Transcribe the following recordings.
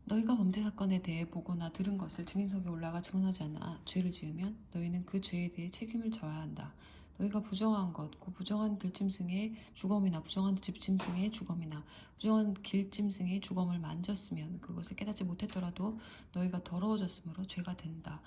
너희가 범죄 사건에 대해 보거나 들은 것을 증인석에 올라가 증언하지 않아 죄를 지으면 너희는 그 죄에 대해 책임을 져야 한다. 너희가 부정한 것, 그 부정한 들짐승의 주검이나 부정한 집짐승의 주검이나 부정한 길짐승의 주검을 만졌으면 그것을 깨닫지 못했더라도 너희가 더러워졌으므로 죄가 된다.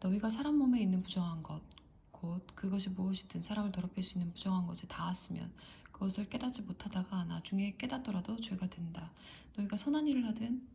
너희가 사람 몸에 있는 부정한 것, 곧 그것이 무엇이든 사람을 더럽힐 수 있는 부정한 것에 닿았으면 그것을 깨닫지 못하다가 나중에 깨닫더라도 죄가 된다. 너희가 선한 일을 하든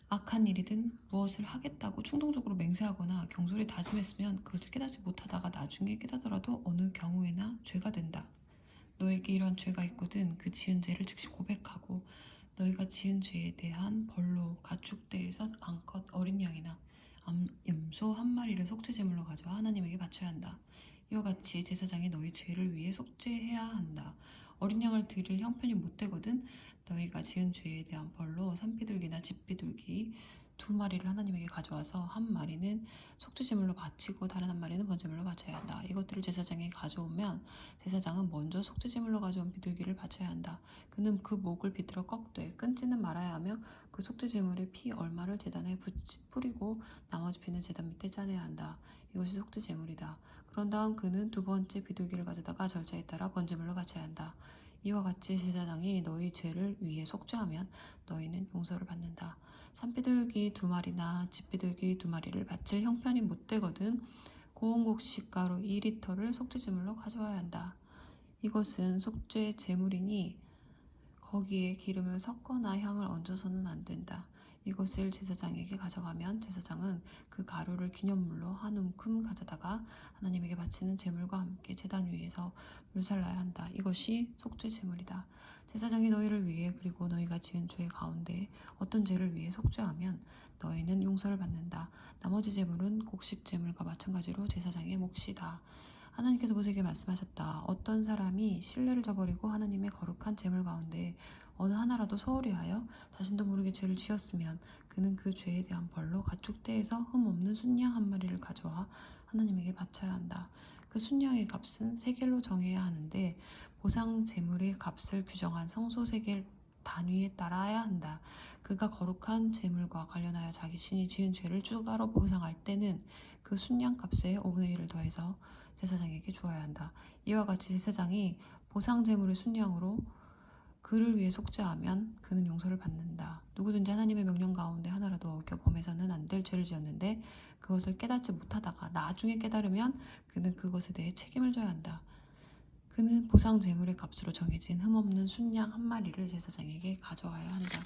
악한 일이든 무엇을 하겠다고 충동적으로 맹세하거나 경솔히 다짐했으면 그것을 깨닫지 못하다가 나중에 깨닫더라도 어느 경우에나 죄가 된다. 너에게 이런 죄가 있거든 그 지은 죄를 즉시 고백하고 너희가 지은 죄에 대한 벌로 가축대에서 암컷 어린 양이나 염소 한 마리를 속죄제물로 가져와 하나님에게 바쳐야 한다. 이와 같이 제사장이 너희 죄를 위해 속죄해야 한다. 어린 양을 드릴 형편이 못 되거든 너희가 지은 죄에 대한 벌로 산비둘기나 집비둘기 두 마리를 하나님에게 가져와서 한 마리는 속죄제물로 바치고 다른 한 마리는 번제물로 바쳐야 한다. 이것들을 제사장이 가져오면 제사장은 먼저 속죄제물로 가져온 비둘기를 바쳐야 한다. 그는 그 목을 비틀어 꺾되 끊지는 말아야 하며 그 속죄제물의 피 얼마를 제단에 뿌리고 나머지 피는 제단 밑에 짜내야 한다. 이것이 속죄제물이다. 그런 다음 그는 두 번째 비둘기를 가져다가 절차에 따라 번제물로 바쳐야 한다. 이와 같이 제사장이 너희 죄를 위해 속죄하면 너희는 용서를 받는다. 산비둘기 두 마리나 집비둘기 두 마리를 바칠 형편이 못 되거든 고운 곡식가루 2리터를 속죄제물로 가져와야 한다. 이것은 속죄 제물이니 거기에 기름을 섞거나 향을 얹어서는 안 된다. 이것을 제사장에게 가져가면 제사장은 그 가루를 기념물로 한 움큼 가져다가 하나님에게 바치는 제물과 함께 제단 위에서 물살라야 한다. 이것이 속죄 제물이다. 제사장이 너희를 위해 그리고 너희가 지은 죄 가운데 어떤 죄를 위해 속죄하면 너희는 용서를 받는다. 나머지 제물은 곡식 제물과 마찬가지로 제사장의 몫이다. 하나님께서 모세에게 말씀하셨다. 어떤 사람이 신뢰를 저버리고 하나님의 거룩한 제물 가운데 어느 하나라도 소홀히 하여 자신도 모르게 죄를 지었으면 그는 그 죄에 대한 벌로 가축대에서 흠없는 순양 한 마리를 가져와 하나님에게 바쳐야 한다. 그 순양의 값은 세겔로 정해야 하는데 보상 제물의 값을 규정한 성소 세겔 단위에 따라야 한다. 그가 거룩한 제물과 관련하여 자기 신이 지은 죄를 추가로 보상할 때는 그 순양 값에 5분의 1을 더해서 제사장에게 주어야 한다. 이와 같이 제사장이 보상 제물의 순양으로 그를 위해 속죄하면 그는 용서를 받는다. 누구든지 하나님의 명령 가운데 하나라도 어겨 범해서는 안 될 죄를 지었는데 그것을 깨닫지 못하다가 나중에 깨달으면 그는 그것에 대해 책임을 져야 한다. 그는 보상 제물의 값으로 정해진 흠없는 순양 한 마리를 제사장에게 가져와야 한다.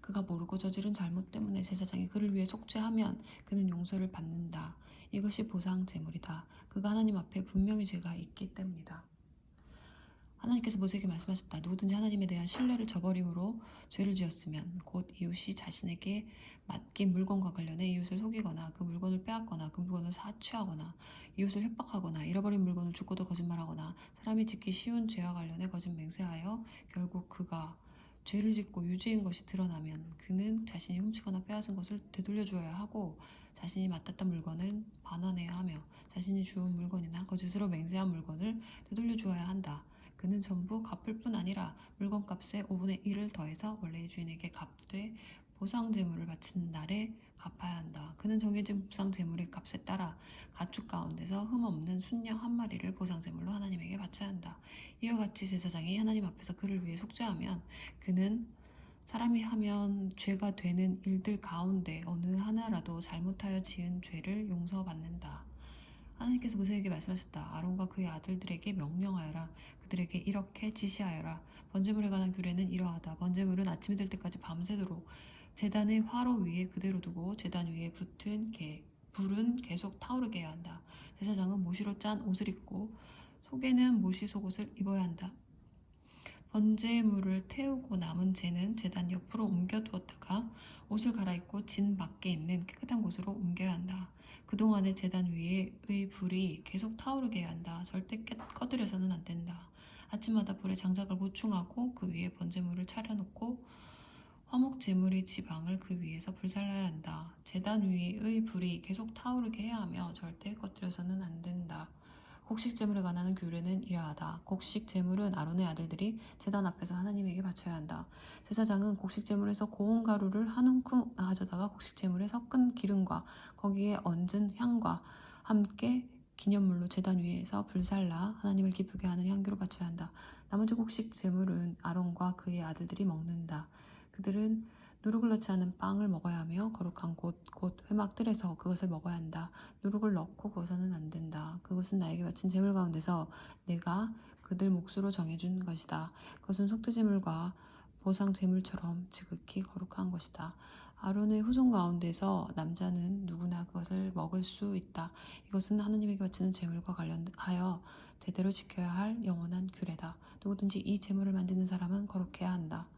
그가 모르고 저지른 잘못 때문에 제사장이 그를 위해 속죄하면 그는 용서를 받는다. 이것이 보상 제물이다. 그가 하나님 앞에 분명히 죄가 있기 때문이다. 하나님께서 모세에게 말씀하셨다. 누구든지 하나님에 대한 신뢰를 저버림으로 죄를 지었으면 곧 이웃이 자신에게 맡긴 물건과 관련해 이웃을 속이거나 그 물건을 빼앗거나 그 물건을 사취하거나 이웃을 협박하거나 잃어버린 물건을 죽고도 거짓말하거나 사람이 짓기 쉬운 죄와 관련해 거짓 맹세하여 결국 그가 죄를 짓고 유죄인 것이 드러나면 그는 자신이 훔치거나 빼앗은 것을 되돌려 주어야 하고 자신이 맡았던 물건을 반환해야 하며 자신이 주운 물건이나 거짓으로 맹세한 물건을 되돌려 주어야 한다. 그는 전부 갚을 뿐 아니라 물건값의 5분의 1을 더해서 원래의 주인에게 갚되 보상 제물을 바치는 날에 갚아야 한다. 그는 정해진 보상 제물의 값에 따라 가축 가운데서 흠없는 순양 한 마리를 보상 제물로 하나님에게 바쳐야 한다. 이와 같이 제사장이 하나님 앞에서 그를 위해 속죄하면 그는 사람이 하면 죄가 되는 일들 가운데 어느 하나라도 잘못하여 지은 죄를 용서받는다. 하나님께서 모세에게 말씀하셨다. 아론과 그의 아들들에게 명령하여라. 그들에게 이렇게 지시하여라. 번제물에 관한 규례는 이러하다. 번제물은 아침이 될 때까지 밤새도록 제단의 화로 위에 그대로 두고 제단 위에 붙은 불은 계속 타오르게 해야 한다. 제사장은 모시로 짠 옷을 입고 속에는 모시 속옷을 입어야 한다. 번제물을 태우고 남은 재는 제단 옆으로 옮겨두었다가 옷을 갈아입고 진 밖에 있는 깨끗한 곳으로 옮겨야 한다. 그동안에 제단 위에의 불이 계속 타오르게 해야 한다. 절대 꺼뜨려서는 안 된다. 아침마다 불에 장작을 보충하고 그 위에 번제물을 차려놓고 화목 제물의 지방을 그 위에서 불살라야 한다. 제단 위의 불이 계속 타오르게 해야 하며 절대 꺼뜨려서는 안 된다. 곡식 제물에 관한 규례는 이러하다. 곡식 제물은 아론의 아들들이 제단 앞에서 하나님에게 바쳐야 한다. 제사장은 곡식 제물에서 고운 가루를 한 움큼 가져다가 곡식 제물에 섞은 기름과 거기에 얹은 향과 함께 기념물로 제단 위에서 불살라 하나님을 기쁘게 하는 향기로 바쳐야 한다. 나머지 곡식 제물은 아론과 그의 아들들이 먹는다. 그들은 누룩을 넣지 않은 빵을 먹어야 하며 거룩한 곧 회막들에서 그것을 먹어야 한다. 누룩을 넣고 구워서는 안 된다. 그것은 나에게 바친 제물 가운데서 내가 그들 몫으로 정해준 것이다. 그것은 속죄제물과 보상제물처럼 지극히 거룩한 것이다. 아론의 후손 가운데서 남자는 누구나 그것을 먹을 수 있다. 이것은 하나님에게 바치는 제물과 관련하여 대대로 지켜야 할 영원한 규례다. 누구든지 이 제물을 만드는 사람은 거룩해야 한다.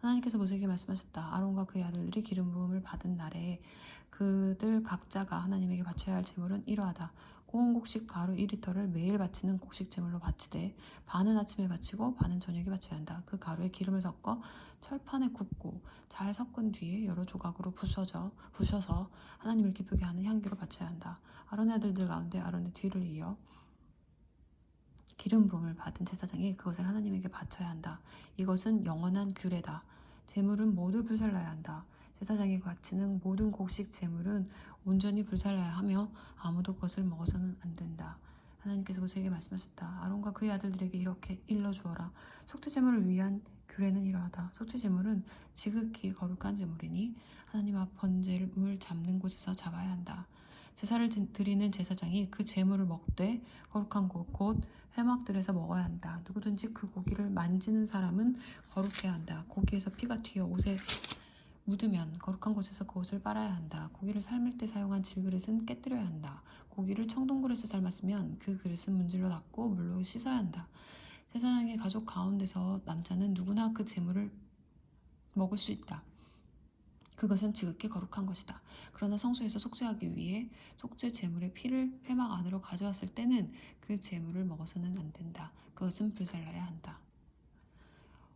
하나님께서 모세에게 말씀하셨다. 아론과 그의 아들들이 기름 부음을 받은 날에 그들 각자가 하나님에게 바쳐야 할 제물은 이러하다. 고운 곡식 가루 1리터를 매일 바치는 곡식 제물로 바치되 반은 아침에 바치고 반은 저녁에 바쳐야 한다. 그 가루에 기름을 섞어 철판에 굽고 잘 섞은 뒤에 여러 조각으로 부셔서 하나님을 기쁘게 하는 향기로 바쳐야 한다. 아론의 아들들 가운데 아론의 뒤를 이어 기름 부음을 받은 제사장이 그것을 하나님에게 바쳐야 한다. 이것은 영원한 규례다. 제물은 모두 불살라야 한다. 제사장이 바치는 모든 곡식 제물은 온전히 불살라야 하며 아무도 그것을 먹어서는 안 된다. 하나님께서 모세에게 말씀하셨다. 아론과 그의 아들들에게 이렇게 일러주어라. 속죄제물을 위한 규례는 이러하다. 속죄제물은 지극히 거룩한 제물이니 하나님 앞 번제물 잡는 곳에서 잡아야 한다. 제사를 드리는 제사장이 그 제물을 먹되 거룩한 곳 곧 회막들에서 먹어야 한다. 누구든지 그 고기를 만지는 사람은 거룩해야 한다. 고기에서 피가 튀어 옷에 묻으면 거룩한 곳에서 그 옷을 빨아야 한다. 고기를 삶을 때 사용한 질그릇은 깨뜨려야 한다. 고기를 청동그릇에 삶았으면 그 그릇은 문질러 닦고 물로 씻어야 한다. 제사장의 가족 가운데서 남자는 누구나 그 제물을 먹을 수 있다. 그것은 지극히 거룩한 것이다. 그러나 성소에서 속죄하기 위해 속죄 제물의 피를 회막 안으로 가져왔을 때는 그 제물을 먹어서는 안 된다. 그것은 불살라야 한다.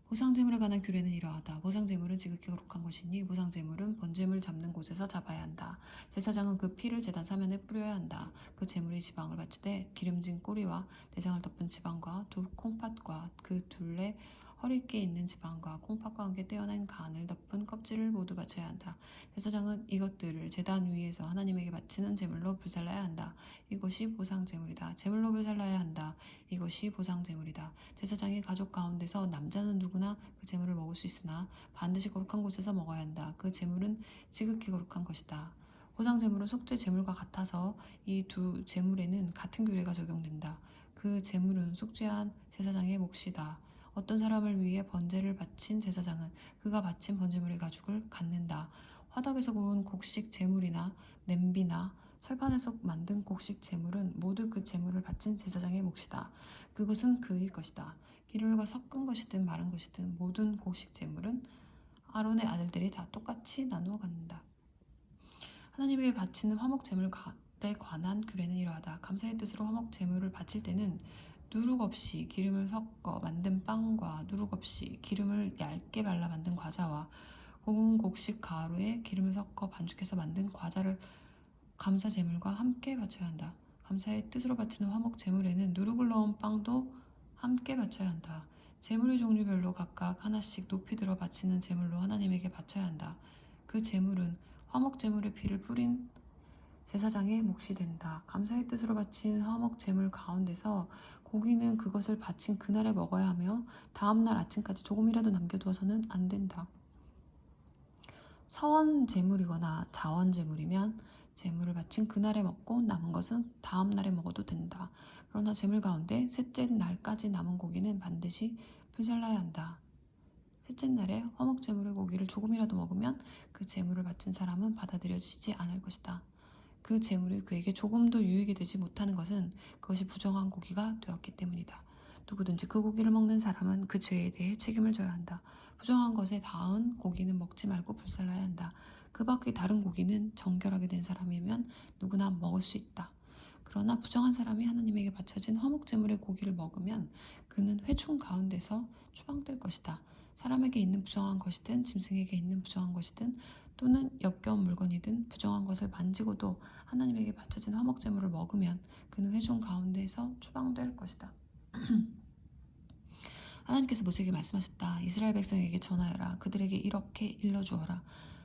보상제물에 관한 규례는 이러하다. 보상제물은 지극히 거룩한 것이니 보상제물은 번제물 잡는 곳에서 잡아야 한다. 제사장은 그 피를 제단 사면에 뿌려야 한다. 그 제물의 지방을 바치되 기름진 꼬리와 내장을 덮은 지방과 두 콩팥과 그 둘레 허리께 있는 지방과 콩팥과 함께 떼어낸 간을 덮은 껍질을 모두 바쳐야 한다. 제사장은 이것들을 제단 위에서 하나님에게 바치는 제물로 불살라야 한다. 이것이 보상제물이다. 제물로 불살라야 한다. 이것이 보상제물이다. 제사장의 가족 가운데서 남자는 누구나 그 제물을 먹을 수 있으나 반드시 거룩한 곳에서 먹어야 한다. 그 제물은 지극히 거룩한 것이다. 보상제물은 속죄 제물과 같아서 이 두 제물에는 같은 규례가 적용된다. 그 제물은 속죄한 제사장의 몫이다. 어떤 사람을 위해 번제를 바친 제사장은 그가 바친 번제물의 가죽을 갖는다. 화덕에서 구운 곡식 제물이나 냄비나 철판에서 만든 곡식 제물은 모두 그 제물을 바친 제사장의 몫이다. 그것은 그의 것이다. 기름과 섞은 것이든 마른 것이든 모든 곡식 제물은 아론의 아들들이 다 똑같이 나누어 갖는다. 하나님에게 바치는 화목 제물에 관한 규례는 이러하다. 감사의 뜻으로 화목 제물을 바칠 때는 누룩 없이 기름을 섞어 만든 빵과 누룩 없이 기름을 얇게 발라 만든 과자와 고운 곡식 가루에 기름을 섞어 반죽해서 만든 과자를 감사 제물과 함께 바쳐야 한다. 감사의 뜻으로 바치는 화목 제물에는 누룩을 넣은 빵도 함께 바쳐야 한다. 제물의 종류별로 각각 하나씩 높이 들어 바치는 제물로 하나님에게 바쳐야 한다. 그 제물은 화목 제물의 피를 뿌린 제사장의 몫이 된다. 감사의 뜻으로 바친 화목 제물 가운데서 고기는 그것을 바친 그날에 먹어야 하며 다음날 아침까지 조금이라도 남겨두어서는 안 된다. 서원 제물이거나 자원 제물이면 제물을 바친 그날에 먹고 남은 것은 다음 날에 먹어도 된다. 그러나 제물 가운데 셋째 날까지 남은 고기는 반드시 불살라야 한다. 셋째 날에 화목 제물의 고기를 조금이라도 먹으면 그 제물을 바친 사람은 받아들여지지 않을 것이다. 그 제물이 그에게 조금도 유익이 되지 못하는 것은 그것이 부정한 고기가 되었기 때문이다. 누구든지 그 고기를 먹는 사람은 그 죄에 대해 책임을 져야 한다. 부정한 것에 닿은 고기는 먹지 말고 불살라야 한다. 그 밖의 다른 고기는 정결하게 된 사람이면 누구나 먹을 수 있다. 그러나 부정한 사람이 하나님에게 바쳐진 화목제물의 고기를 먹으면 그는 회중 가운데서 추방될 것이다. 사람에게 있는 부정한 것이든 짐승에게 있는 부정한 것이든 또는 역겨운 물건이든 부정한 것을 만지고도 하나님에게 바쳐진 화목제물을 먹으면 그는 회중 가운데서 추방될 것이다. 하나님께서 모세에게 말씀하셨다. 이스라엘 백성에게 전하여라. 그들에게 이렇게 일러주어라.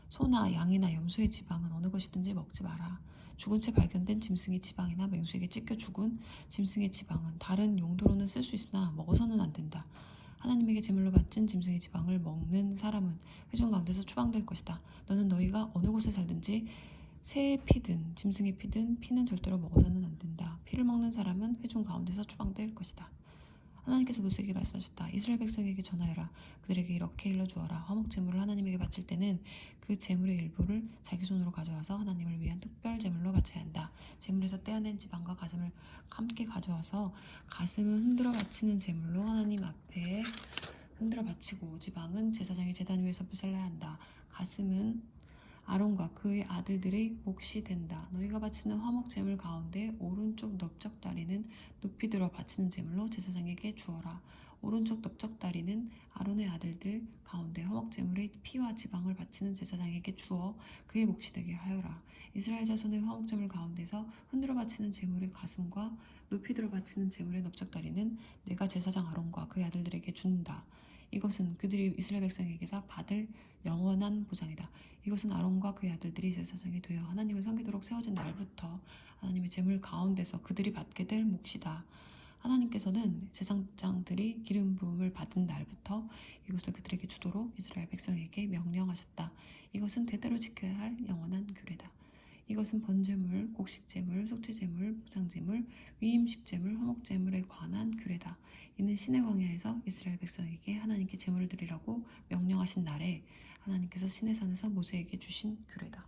소나 양이나 염소의 지방은 어느 것이든지 먹지 마라. 죽은 채 발견된 짐승의 지방이나 맹수에게 찢겨 죽은 짐승의 지방은 다른 용도로는 쓸 수 있으나 먹어서는 안 된다. 하나님에게 제물로 바친 짐승의 지방을 먹는 사람은 회중 가운데서 추방될 것이다. 너는 너희가 어느 곳에 살든지 새의 피든 짐승의 피든 피는 절대로 먹어서는 안 된다. 피를 먹는 사람은 회중 가운데서 추방될 것이다. 하나님께서 모세에게 말씀하셨다. 이스라엘 백성에게 전하여라. 그들에게 이렇게 일러주어라. 화목제물을 하나님에게 바칠 때는 그 제물의 일부를 자기 손으로 가져와서 하나님을 위한 특별 제물로 바쳐야 한다. 제물에서 떼어낸 지방과 가슴을 함께 가져와서 가슴은 흔들어 바치는 제물로 하나님 앞에 흔들어 바치고 지방은 제사장의 제단 위에서 불살라야 한다. 가슴은 아론과 그의 아들들의 몫이 된다. 너희가 바치는 화목 제물 가운데 오른쪽 넓적 다리는 높이 들어 바치는 제물로 제사장에게 주어라. 오른쪽 넓적 다리는 아론의 아들들 가운데 화목 제물의 피와 지방을 바치는 제사장에게 주어 그의 몫이 되게 하여라. 이스라엘 자손의 화목 제물 가운데서 흔들어 바치는 제물의 가슴과 높이 들어 바치는 제물의 넓적 다리는 내가 제사장 아론과 그의 아들들에게 준다. 이것은 그들이 이스라엘 백성에게서 받을 영원한 보장이다. 이것은 아론과 그의 아들들이 제사장이 되어 하나님을 섬기도록 세워진 날부터 하나님의 제물 가운데서 그들이 받게 될 몫이다. 하나님께서는 제사장들이 기름 부음을 받은 날부터 이것을 그들에게 주도록 이스라엘 백성에게 명령하셨다. 이것은 대대로 지켜야 할 영원한 규례다. 이것은 번제물, 곡식제물, 속죄제물, 포장제물, 위임식제물, 화목제물에 관한 규례다. 이는 시내 광야에서 이스라엘 백성에게 하나님께 제물을 드리라고 명령하신 날에 하나님께서 시내산에서 모세에게 주신 규례다.